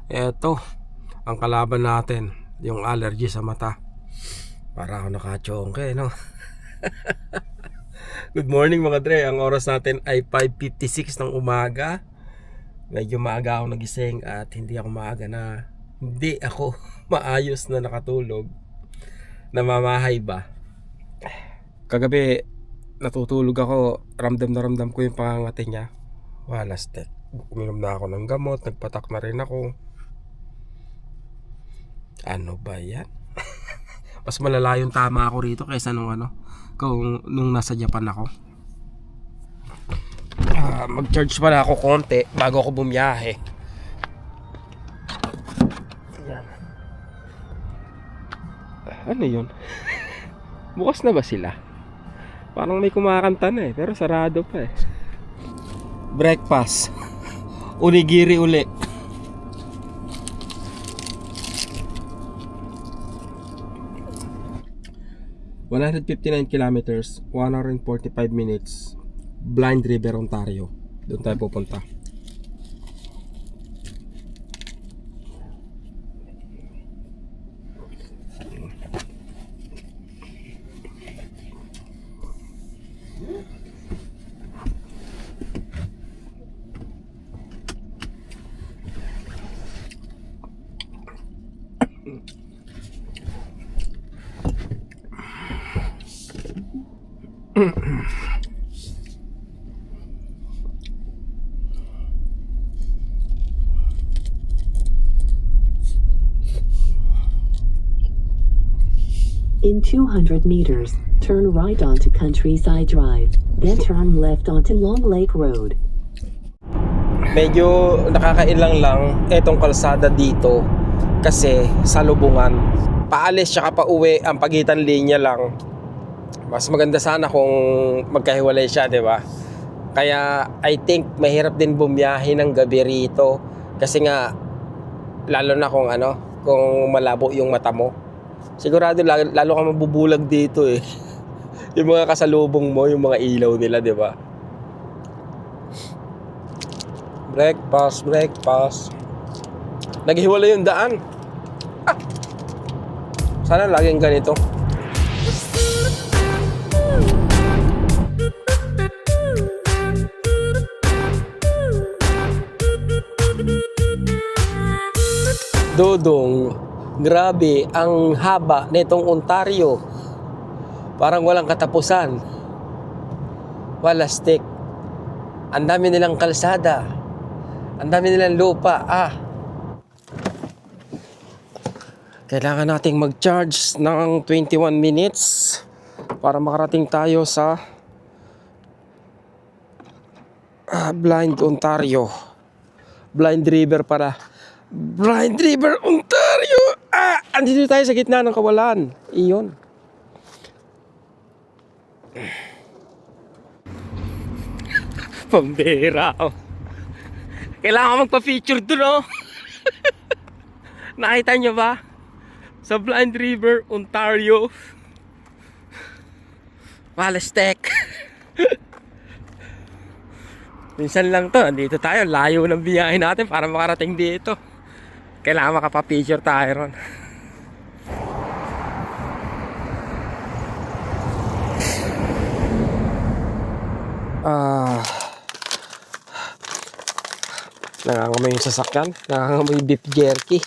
Eto, ang kalaban natin, yung allergy sa mata. Para ako nakachongke, no? Good morning mga dre. Ang oras natin ay 5:56 ng umaga. Medyo maaga ako nagising at hindi ako maayos na nakatulog. Namamahay ba? Kagabi natutulog ako, ramdam na ramdam ko yung pangangati niya. Walastek. Uminom na ako ng gamot, nagpatak na rin ako. Ano ba yan? Mas malala yung tama ako rito kaysa nung nasa Japan ako. Mag-charge pala ako konti bago ako bumiyahe. Yan. Ano yun? Bukas na ba sila? Parang may kumakanta na pero sarado pa Breakfast. Onigiri uli. $159 kilometers, 145 minutes. Blind River, Ontario. Doon tayo pupunta. In 200 meters, turn right onto Countryside Drive, then turn left onto Long Lake Road. Medyo nakakailang lang etong kalsada dito kasi salubungan. Paalis tsaka pauwi ang pagitan linya lang. Mas maganda sana kung magkahiwalay siya, di ba? Kaya I think mahirap din bumiyahe ng gabi rito kasi nga lalo na kung malabo yung mata mo. Sigurado lalo kang mabubulag dito Yung mga kasalubong mo, yung mga ilaw nila, di ba? Breakfast. Naghiwalay yung daan. Sana laging ganito. Dodong, grabe ang haba nitong Ontario. Parang walang katapusan. Walastik. Ang dami nilang kalsada. Ang dami nilang lupa. Kailangan nating mag-charge ng 21 minutes para makarating tayo sa Blind Ontario. Blind River para. Blind River, Ontario! Andito tayo sa gitna ng kawalan. Iyon. Pambira. Kailangan ko magpa-feature doon, Nakita nyo ba? Sa Blind River, Ontario. Walastek. Minsan lang to. Andito tayo. Layo ng biyahe natin para makarating dito. Kailangan makapa-picture tayo ron. Nangangamoy yung sasakyan. Nangangamoy yung beef jerky.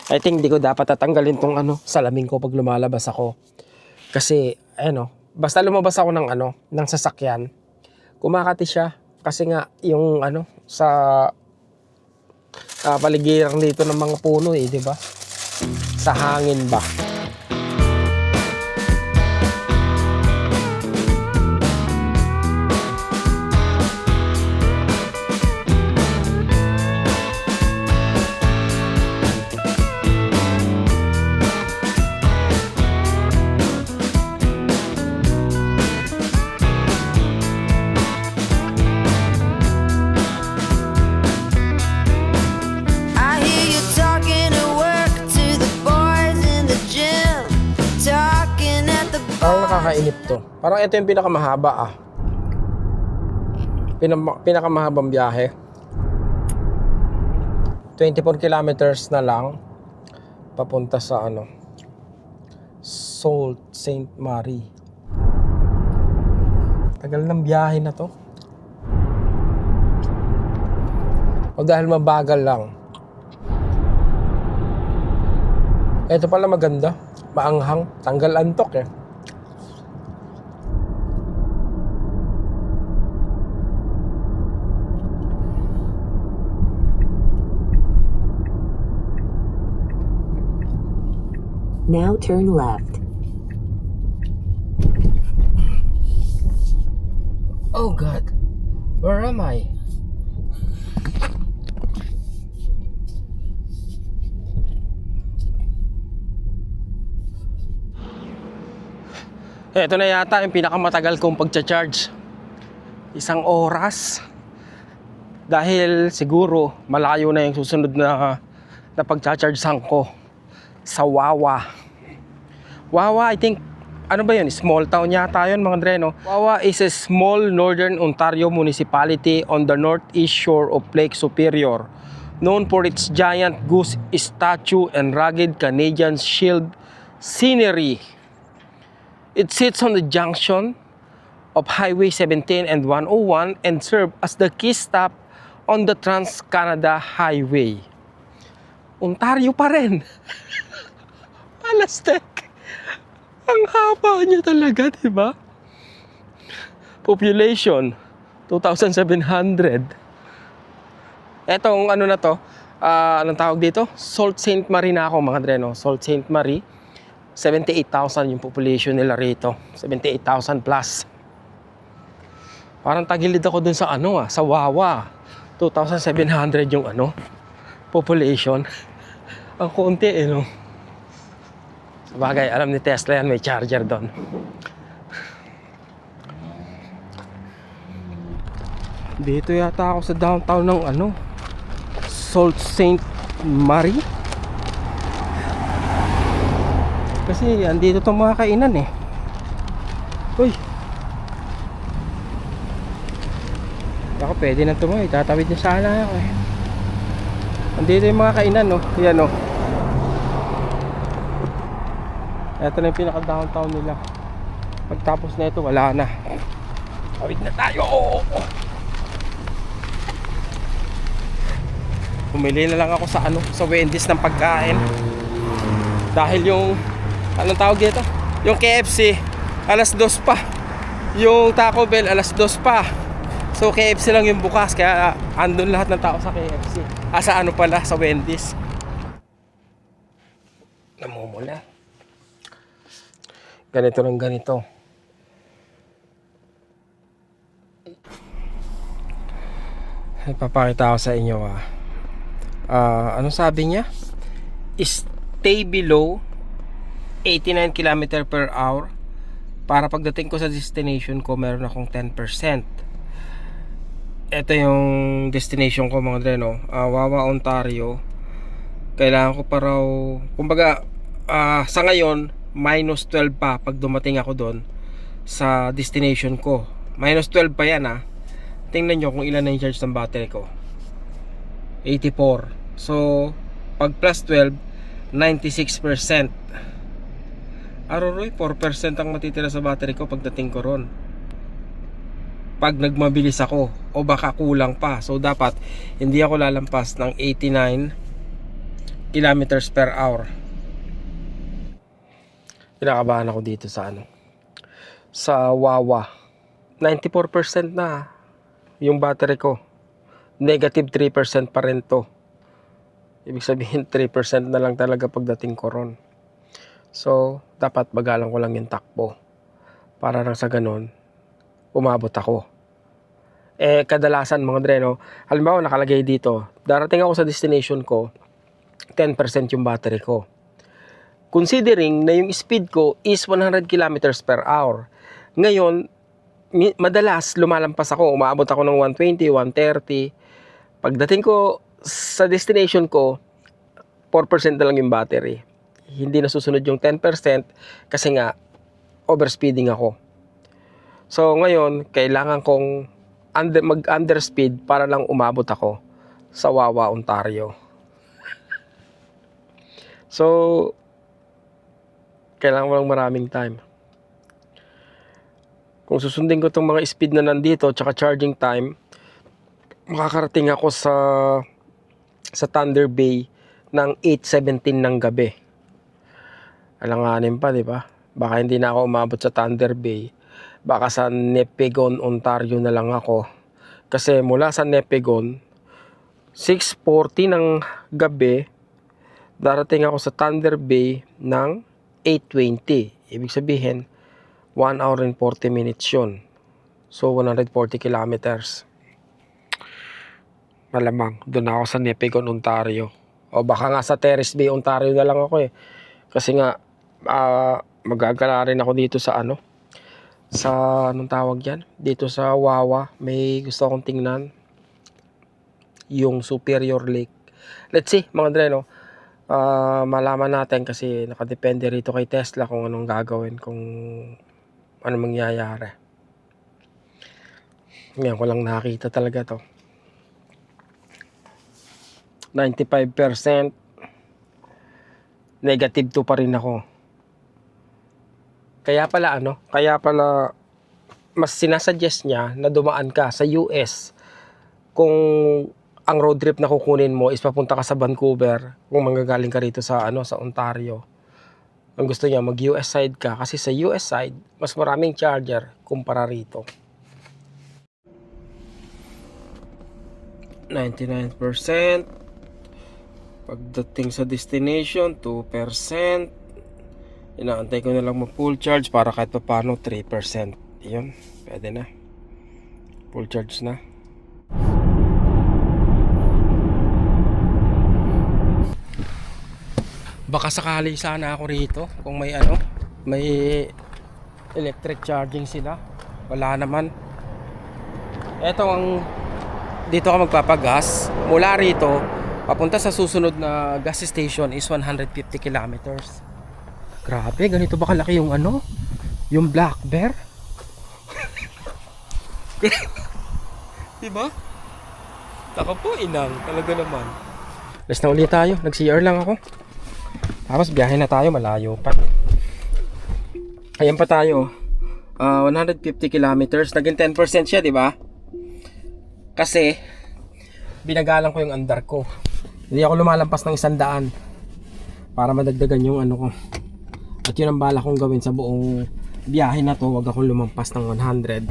I think di ko dapat tatanggalin tong salamin ko pag lumalabas ako. Kasi basta lumabas ako ng sasakyan, kumakati siya. Kasi nga yung sa paligiran dito ng mga puno di ba? Sa hangin ba? Nakakainip to. Parang ito yung pinakamahaba Pinakamahabang biyahe. 24 kilometers na lang papunta sa Sault Ste. Marie. Tagal ng biyahe na to. O dahil mabagal lang. Ito pala maganda. Maanghang. Tanggal antok eh. Now turn left. Oh God. Where am I? Ito na yata yung pinakamatagal kong pagcha-charge. 1 oras. Dahil siguro malayo na yung susunod na pagcha-chargehan ko sa Wawa. Wawa, I think, ano ba yun? Small town yata yun, mga dreno. Wawa is a small northern Ontario municipality on the northeast shore of Lake Superior, known for its giant goose statue and rugged Canadian Shield scenery. It sits on the junction of Highway 17 and 101 and serves as the key stop on the Trans-Canada Highway. Ontario pa rin. Palastek. Ang haba niya talaga, diba? Population, 2,700. Etong ano na to, anong tawag dito? Sault Ste. Marie na ako, mga dreno. Sault Ste. Marie. 78,000 yung population nila rito. 78,000 plus. Parang tagilid ako dun sa sa Wawa. 2,700 yung population. Ang konti no. Sabagay, alam ni Tesla yan, may charger doon. Dito yata ako sa downtown ng Sault Ste. Marie. Kasi andito itong mga kainan eh. Uy. Ako pwede na tumoy. Tatawid na sana ako eh. Andito yung mga kainan no. Yan no. Ito na yung pinaka-downtown nila. Pagtapos na ito, wala na. Tawid na tayo. Pumili na lang ako sa Wendy's ng pagkain. Dahil yung anong tawag dito? Yung KFC, alas 2 pa. Yung Taco Bell, alas 2 pa. So KFC lang yung bukas. Kaya andun lahat ng tao sa KFC. Sa Wendy's. Namumula. Ganito lang ganito. Ipapakita ko sa inyo anong sabi niya? Stay below 89 km per hour para pagdating ko sa destination ko meron akong 10%. Ito yung destination ko mga dreno, Wawa, Ontario. Kailangan ko pa raw, kumbaga sa ngayon minus 12 pa pag dumating ako doon sa destination ko. Minus 12 pa yan Tingnan nyo kung ilan na yung charge ng battery ko. 84. So pag plus 12, 96%. Aroy, 4% ang matitira sa battery ko pagdating ko ron. Pag nagmabilis ako o baka kulang pa. So dapat hindi ako lalampas ng 89 kilometers per hour. Kinakabahan ako dito sa Wawa. 94% na yung battery ko. Negative 3% pa rin to. Ibig sabihin 3% na lang talaga pagdating ko ron. So dapat bagalan ko lang yung takbo para lang sa ganun umabot ako. Kadalasan mga dreno, halimbawa nakalagay dito, darating ako sa destination ko, 10% yung battery ko. Considering na yung speed ko is 100 kilometers per hour. Ngayon, madalas lumalampas ako, umaabot ako ng 120, 130. Pagdating ko sa destination ko, 4% na lang yung battery. Hindi na susunod yung 10% kasi nga overspeeding ako. So ngayon, kailangan kong mag-underspeed para lang umabot ako sa Wawa, Ontario. So, kailangan mo lang maraming time. Kung susundin ko itong mga speed na nandito, tsaka charging time, makakarating ako sa Thunder Bay ng 8:17 ng gabi. Alanganin pa, di ba? Baka hindi na ako umabot sa Thunder Bay. Baka sa Nepegon, Ontario na lang ako. Kasi mula sa Nepegon, 6:40 ng gabi, darating ako sa Thunder Bay ng 8:20. Ibig sabihin, 1 hour and 40 minutes yun. So, 140 kilometers. Malamang, doon ako sa Nepegon, Ontario. O baka nga sa Terrace Bay, Ontario na lang ako eh. Kasi nga, magagala rin ako dito sa anong tawag yan? Dito sa Wawa, may gusto akong tingnan. Yung Superior Lake. Let's see, mga dreno. Malaman natin kasi nakadepende rito kay Tesla kung anong gagawin, kung ano mangyayari. Ngayon ko lang nakita talaga to. 95% negative 2 pa rin ako. Kaya pala mas sinasuggest niya na dumaan ka sa US kung ang road trip na kukunin mo is papunta ka sa Vancouver, kung manggagaling ka rito sa sa Ontario. Ang gusto niya mag-US side ka kasi sa US side mas maraming charger kumpara rito. 99%. Pagdating sa destination, 2%. Inaantay ko na lang ma-full charge para kahit pa paano 3%. Yun, pwede na. Full charge na. Baka sakali sana ako rito kung may may electric charging sila. Wala naman. Dito ako magpapagas. Mula rito papunta sa susunod na gas station is 150 kilometers. Grabe, ganito ba kalaki yung yung Black Bear? Diba? Taka po, inang. Talaga naman. Let's na ulit tayo. Nag-CR lang ako. Tapos biyahe na tayo. Malayo pa. Ayan pa tayo. 150 kilometers. Naging 10% siya, diba? Kasi binagalan ko yung andar ko. Hindi ako lumalampas ng 100 para madagdagan yung ko. At yun ang bala kong gawin sa buong biyahe na to. Huwag akong lumampas ng 100.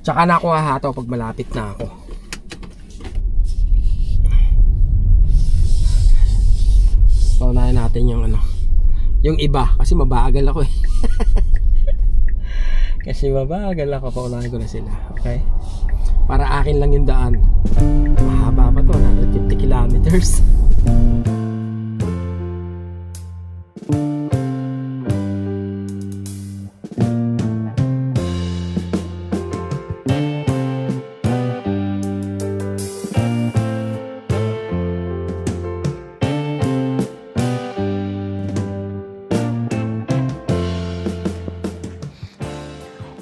Tsaka na ako hahataw pag malapit na ako. Paunahin natin yung yung iba kasi mabagal ako eh. Kasi mabagal ako, paunahin ko na sila. Okay? Para akin lang yung daan. Mahaba pa to, 150 kilometers.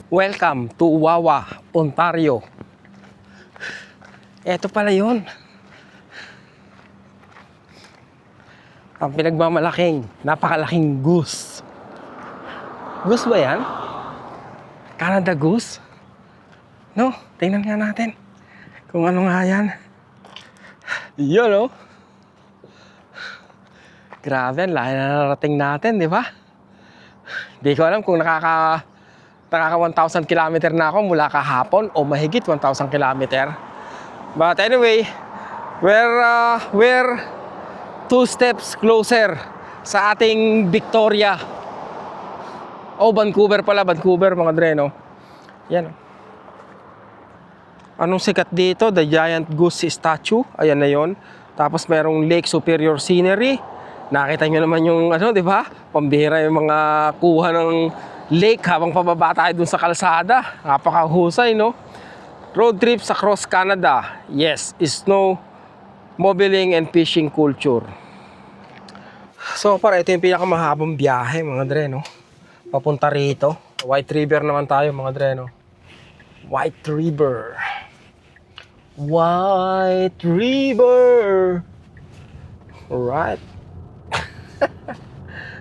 Welcome to Wawa, Ontario. Eto pala yun. Ang pinagmamalaking, napakalaking goose. Goose ba yan? Canada goose? No, tingnan nga natin kung ano nga yan. Yun, Grabe, lahat na narating natin, di ba? Di ko alam kung nakaka 1,000 kilometer na ako mula kahapon o mahigit 1,000 kilometer. But anyway, we're 2 steps closer sa ating Victoria. Vancouver pala, Vancouver mga dreno. Yan. Anong sikat dito? The Giant Goose Statue. Ayan na yon. Tapos merong Lake Superior Scenery. Nakita nyo naman yung di ba? Pambihira yung mga kuha ng lake habang pababa tayo dun sa kalsada. Napakahusay, no? Road trips across Canada. Yes, snow mobiling and fishing culture. So, para ito yung pinakamahabang biyahe, mga dreno. Papunta rito. White River naman tayo, mga dreno. White River. White River. Alright.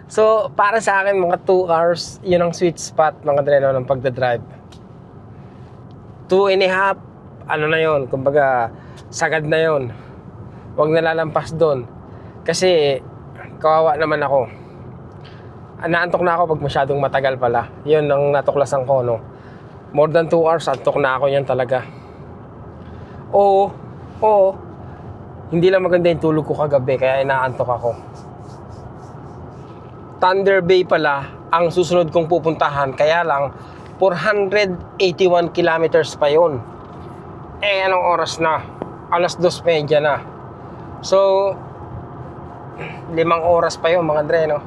So, para sa akin, mga 2 hours, yun ang sweet spot, mga dreno, ng pagdadrive. 2.5, ano na yun, kumbaga, sagad na yun. Huwag nalalampas doon. Kasi, kawawa naman ako. Naantok na ako pag masyadong matagal pala. Yun ang natuklasan ko, no. More than 2 hours, antok na ako yan talaga. Oo, hindi lang maganda yung tulog ko kagabi, kaya inaantok ako. Thunder Bay pala ang susunod kong pupuntahan, kaya lang 481 kilometers pa yun. Eh, anong oras na? 2:30 na. So, 5 oras pa yun, mga dre, no?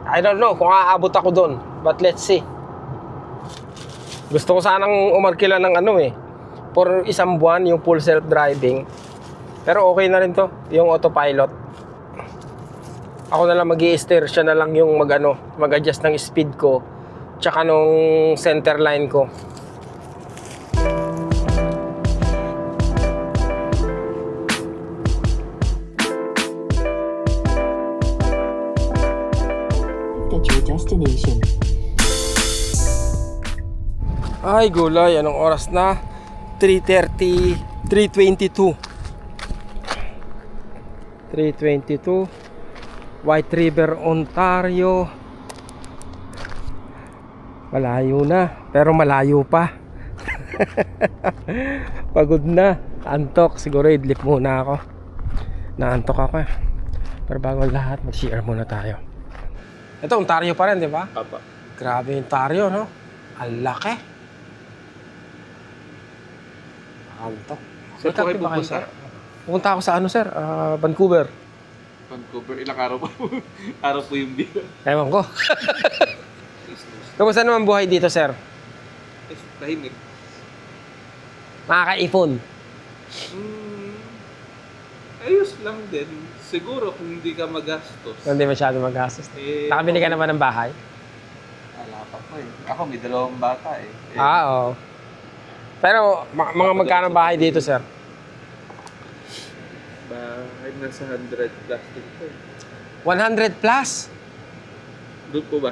I don't know kung aabot ako doon, but let's see. Gusto ko sanang umarkila ng for 1 buwan yung full self-driving. Pero okay na rin to, yung autopilot. Ako na lang mag-i-steer, siya na lang yung mag-adjust ng speed ko tsaka nung center line ko. At your destination. Ay gulay, anong oras na? 3:30, 3:22. 3:22. White River, Ontario. Malayo na, pero malayo pa. Pagod na, antok. Siguro idlip muna ako. Naantok ako eh. Pero bago ang lahat, mag-share muna tayo. Ito, Ontario pa rin, di ba? Papa. Grabe yung Ontario, no? Ang laki. Antok. Sir, po kayo pupunta? Pupunta ako sa sir? Vancouver. Vancouver, ilang araw pa po? Araw po yung bill. Ewan ko. Kamusta naman buhay dito, sir? Tahimik. Makakaipon. Ayos lang din. Siguro kung hindi ka magastos. Hindi masyado magastos. Nakabili ka naman ng bahay? Wala pa po eh. Ako may 2 bata eh. Oo. Pero mga magkano bahay dito, sir? Bahay nasa 100 plus din po eh. 100 plus? Doon po ba?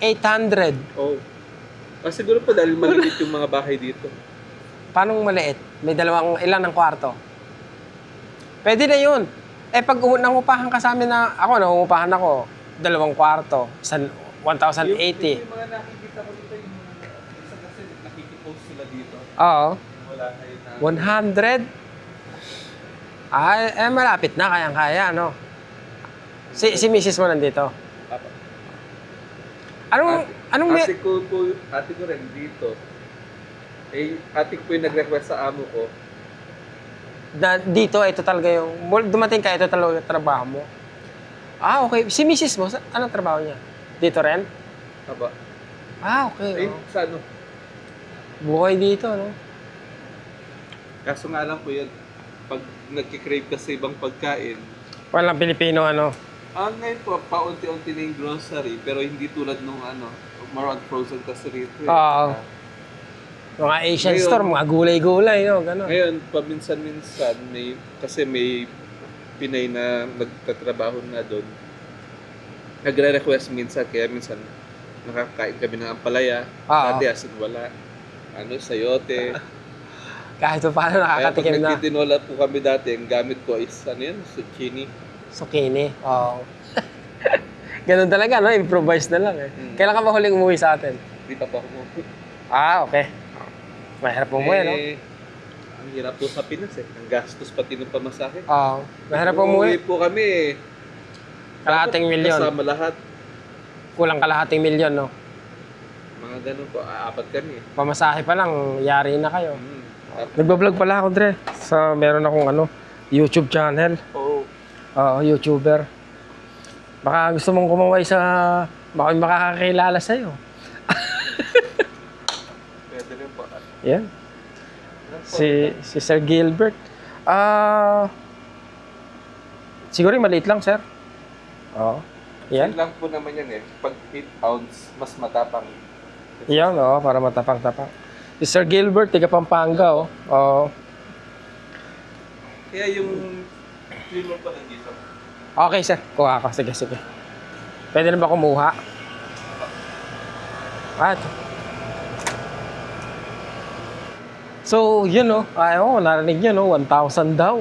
800. Oo. Siguro po dahil maliit yung mga bahay dito. Paano maliit? May ilan ng kwarto? Pwede na yun. Eh, pag nangupahan ka sa amin nangungupahan ako, 2 kwarto, 1,080. Yung mga nakikita ko dito, yung mga isa kasi nakikipost sila dito. Oo. Wala kayo na. 100? Ay, malapit na, kayang-kaya, no? Si Mrs. mo nandito? Papa. Anong ate ko rin dito. Eh, ate ko po yung nag-request sa amo ko. dito, ito talaga yung, dumating ka, ito talaga yung trabaho mo. Ah, okay. Si Mrs. mo, anong trabaho niya? Dito rin? Aba. Okay. Eh, sa ano? Buhay dito, no? Kaso nga lang po yan, pag nagkikrave ka sa ibang pagkain, Walang Pilipino, ngayon po, paunti-unti na yung grocery, pero hindi tulad nung more on frozen kasi rito. Oo. Mga Asian Ngayon, store, mga gulay-gulay, no? Ganon. Ngayon, paminsan-minsan, kasi may Pinay na nagtatrabaho na doon. Nagre-request minsan, kaya minsan nakakain kami ng ampalaya. Dati asin wala. Sayote. Kahit pa paano nakakatikim na. Kaya pag nagtitinola po kami dati, ang gamit ko is zucchini. Zucchini, oo. Ganun talaga, no? Improvise na lang eh. Kailan ka ba huling umuwi sa atin? Hindi pa po ako. Okay. Mahirap umuwi, no? Ang hirap po sa Pinas eh. Ang gastos pati ng pamasahe. Oo. Mahirap umuwi. Umuwi po kami Kalahating milyon. Kasama lahat. Kulang kalahating milyon, no? Mga ganun po. 4 kami. Pamasahe pa lang, yari na kayo. Nagbablog pala ako, Dre. Meron akong YouTube channel. Oo. Oo, YouTuber. Baka gusto mong kumaway baka may makakakilala sa'yo. Pwede rin po. Yan. Si Sir Gilbert. Siguro maliit lang, sir. Oo. Yan. Yan lang po naman yan eh. Pag 8 ounce, mas matapang. Yan, para matapang-tapang. Si Sir Gilbert, tiga Pampanga, Oo. Kaya yung trimmer pa lang dito. Okay, sir. Kuha ako. Sige, sige. Pwede na ba kumuha? At. So, yun no. Narinig nyo no. 1,000 daw.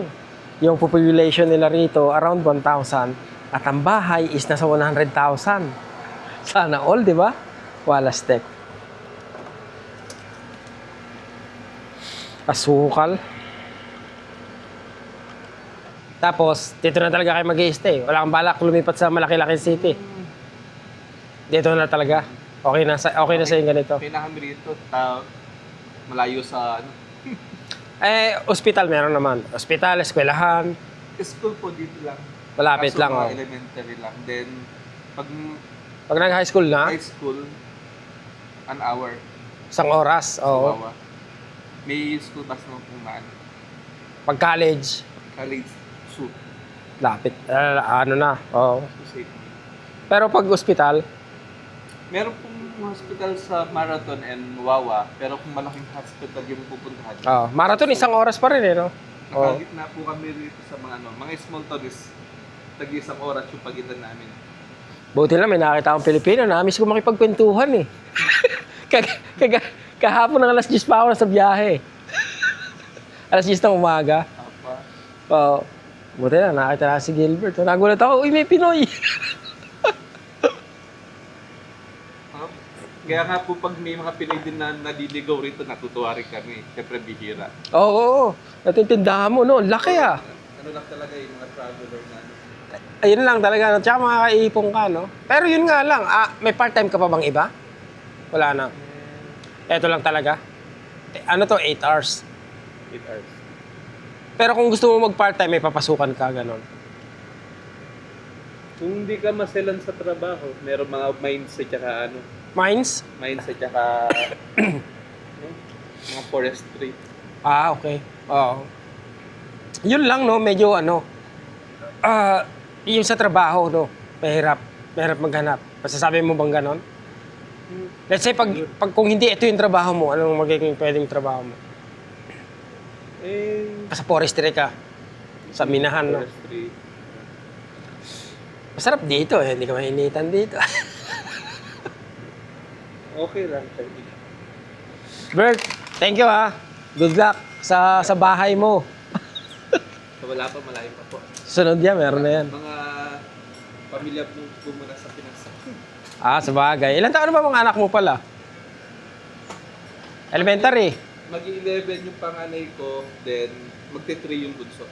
Yung population nila rito, around 1,000. At ang bahay is nasa 100,000. Sana all, di ba? Walas tek. Asukal. Tapos, dito na talaga kayo mag-i-stay. Wala kang balak lumipat sa malaki-laki city. Dito na talaga. Okay na sa yung ganito. Pinakami rito, malayo sa ano. Hospital meron naman. Hospital, eskwelahan. School po dito lang. Malapit Kaso lang. mga Oh. elementary lang. Then, Pag nag-high school na, high school, an hour. 1 oras. Oo. Kawawa. May school bus naman kung maan. Pag college, College, shoot. lapit. Ano na. Oo. Kasi, Pero pag hospital, meron pong hospital sa Marathon and Wawa, pero kung malaking hospital yung pupuntahan. marathon 1 oras pa rin eh, no? Oo. Nakagitna po kami rito sa mga small town is tag-1 oras yung pagitan namin. Buti lang, may nakita akong Pilipino. Namiss ko makipagkwentuhan eh. Kahapon ng alas 10 pa ako nasa biyahe. Alas 10 ng umaga. Apa. Oo. Buti lang, nakita na si Gilbert. Nagulat ako, uy, may Pinoy. Kaya nga po pag may mga Pinoy din na naliligaw rito, natutuwa rin kami. Siyempre bihira. Oo. Natintindahan mo, no? Laki ah. Ano lang talaga yung mga traveler na ano. Ayun lang talaga. No? Tsaka makakaipong ka, no? Pero yun nga lang. May part-time ka pa bang iba? Wala na. Ito lang talaga. Ano to? 8 hours. 8 hours. Pero kung gusto mo mag-part-time, may papasukan ka, ganon. Kung hindi ka maselan sa trabaho, meron mga mindset tsaka ano. Mines? Mindset tsaka no? Mga forestry. Okay. Oo. Yun lang, no? Medyo ano. Yung sa trabaho, no? Mahirap. Mahirap maghanap. Masasabi mo bang ganon? Let's say, pag kung hindi ito yung trabaho mo, anong magiging pwedeng trabaho mo? Sa forestry ka. Sa minahan, no? Forestry. Masarap dito eh. Hindi ka mainitan dito. Okay lang. Bert, thank you ha. Good luck sa bahay mo. Wala pa, malayo pa po. Sunod yan, meron na yan. Mga pamilya po muna sa Pinas. Sa bagay. Ilan taon na ba mga anak mo pala? Elementary. Mag-11 yung panganay ko, then magte-3 yung bunso.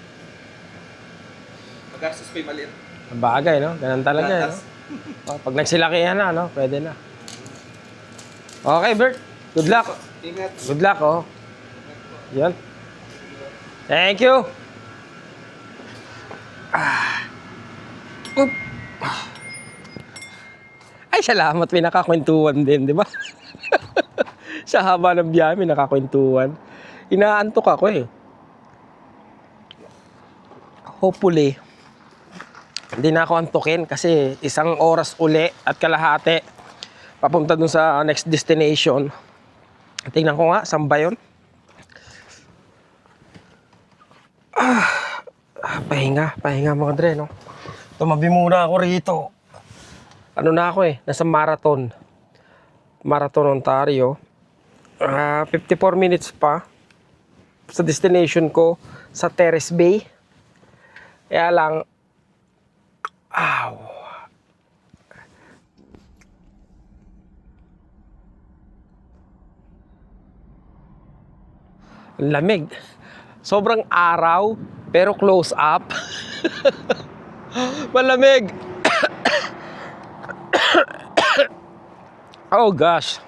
Magastos pa yung maliit. Ang bagay, no? Ganun talaga, no? Pag nagsilakihan na, no? Pwede na. Okay, Bert. Good luck. Ingat. Good luck, oh. Yan. Thank you. Oop. Ay, salamat. May nakakwentuhan din, di ba? Sa haba ng biyahe, may nakakwentuhan. Inaantok ako eh. Hopefully, hindi na ako antukin kasi 1 oras uli at kalahati papunta dun sa next destination. Tingnan ko nga, saan ba yun? Pahinga mga dre, no? Tumabi muna ako rito. Ano na ako eh, nasa Marathon, Ontario. 54 minutes pa sa destination ko sa Terrace Bay. Kaya lang, lamig. Sobrang araw, pero close up. Malamig. Oh gosh.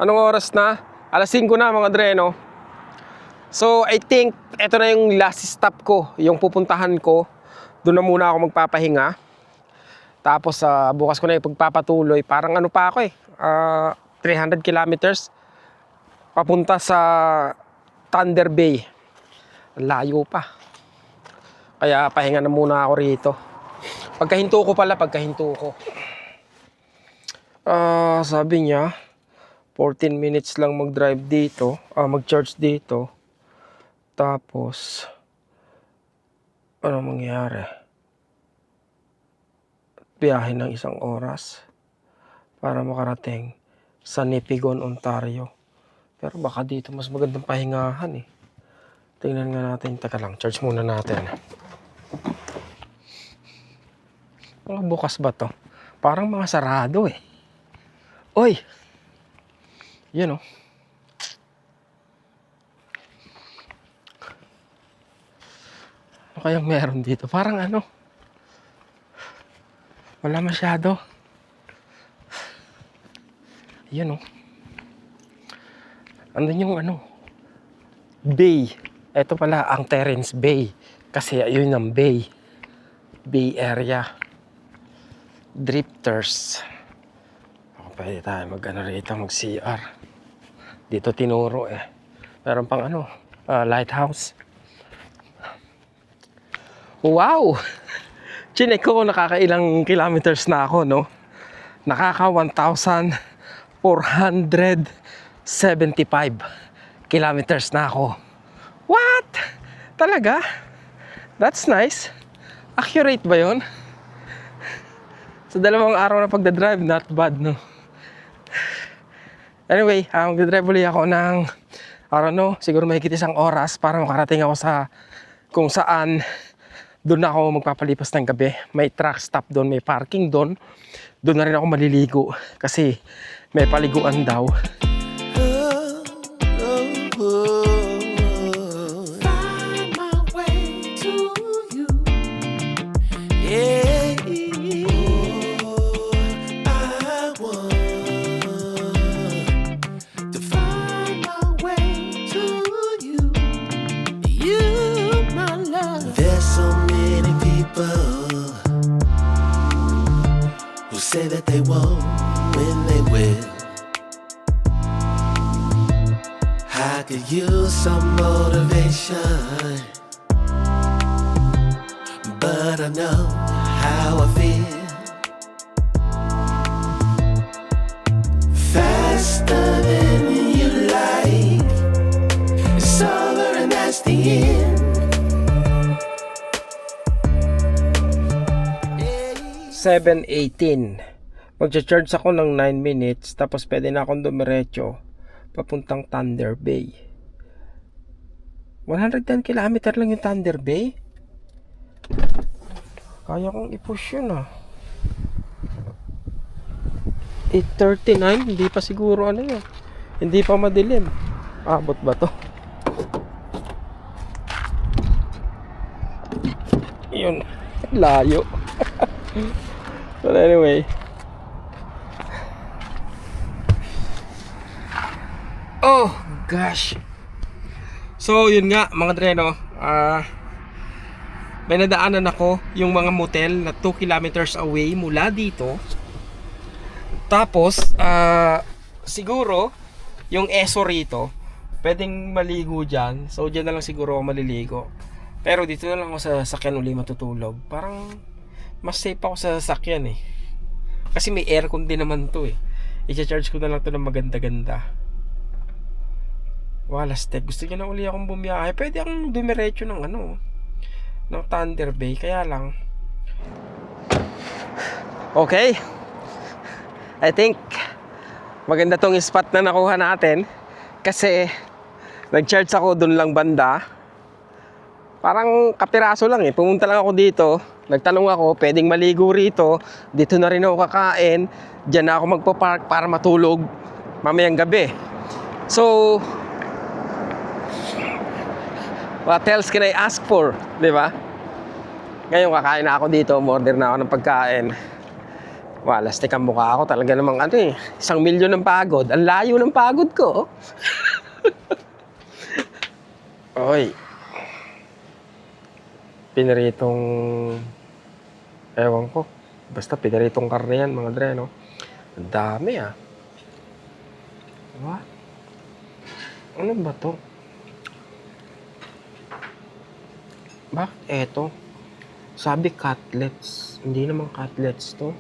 Anong oras na? Alas 5 na mga dre, no? So, I think, ito na yung last stop ko. Yung pupuntahan ko. Doon na muna ako magpapahinga. Tapos, bukas ko na yung pagpapatuloy. Parang ano pa ako eh. 300 kilometers. Papunta sa Thunder Bay. Layo pa. Kaya pahinga na muna ako rito. Pagkahinto ko. Sabi niya, 14 minutes lang mag-drive dito. Mag-charge dito. Tapos, ano mangyari? biyahe ng 1 oras para makarating sa Nipigon, Ontario. Pero baka dito mas magandang pahingahan eh. Tingnan nga natin. Teka lang, charge muna natin. Mga bukas ba to? Parang mga sarado eh. Oy! Yan oh. Ano kayang meron dito? Parang ano? Wala masyado. Yan oh. Andun yung ano? Bay. Ito pala ang Terence Bay. Kasi yun ang bay. Bay area. Drifters. Pwede tayo mag-ano rito, mag-CR. Dito tinuro eh. Meron pang ano, lighthouse. Wow! Chinek ko kung nakakailang kilometers na ako, no? Nakaka 1,475 kilometers na ako. What? Talaga? That's nice. Accurate ba yun? Sa 2 araw na pagdadrive, not bad, no? Anyway, magdadrive ulit ako ng, I don't know, siguro mahigit 1 oras para makarating ako sa kung saan doon ako magpapalipas ng gabi. May truck stop doon, may parking doon. Doon na rin ako maliligo kasi may paliguan daw. Say that they won't when they will. I could use some motivation, but I know how I feel. Faster than you like, it's over and that's the end. 7:18. Magcha-charge ako ng 9 minutes tapos pwede na akong dumiretso papuntang Thunder Bay. 110 km lang yung Thunder Bay. Kaya kong i-push yun ah. 8:39, hindi pa siguro ano yun. Hindi pa madilim. Abot ba to? Yun, layo. But anyway, oh gosh. So yun nga mga dreno, may nadaanan ako yung mga motel na 2 kilometers away mula dito. Tapos siguro yung ESO rito pwedeng maligo dyan. So dyan na lang siguro ako maliligo. Pero dito na lang ako sa sasakyan uli matutulog. Parang mas safe ako sa sasakyan eh. Kasi may aircon din naman to eh. I-charge ko na lang to ng maganda-ganda. Wala step. Gusto niya na uli akong bumiyahe. Pwede akong dumiretso ng ano, ng Thunder Bay. Kaya lang. Okay. I think maganda tong spot na nakuha natin. Kasi nag-charge ako dun lang banda. Parang kapiraso lang eh. Pumunta lang ako dito. Nagtanong ako, pwedeng maligo rito. Dito na rin ako kakain. Diyan na ako magpa-park para matulog mamayang gabi. So, what else can I ask for? Diba? Ngayon kakain na ako dito. Order na ako ng pagkain. Lastik ang mukha ako. Talaga namang ano eh. 1 milyon ng pagod. Ang layo ng pagod ko. Oy. Pinaritong ewan ko. Basta pinaritong karne yan mga dre, no? Ang dami ah. What? Ano ba to? Bakit eto? Sabi cutlets. Hindi naman cutlets to.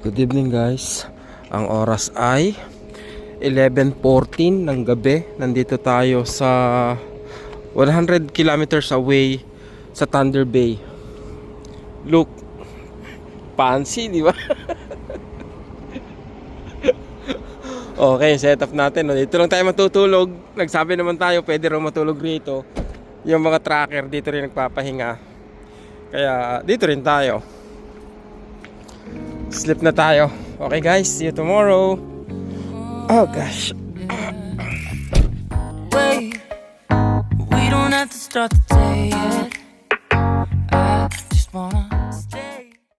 Good evening guys. Ang oras ay 11:14 ng gabi. Nandito tayo sa 100 kilometers away sa Thunder Bay. Look, fancy, di ba? Okay, setup natin. No? Dito lang tayo matutulog. Nagsabi naman tayo, pwede rin matulog rito. Yung mga tracker, dito rin nagpapahinga. Kaya, dito rin tayo. Sleep na tayo. Okay guys, see you tomorrow. Oh gosh. Wait, we don't have to start the day yet.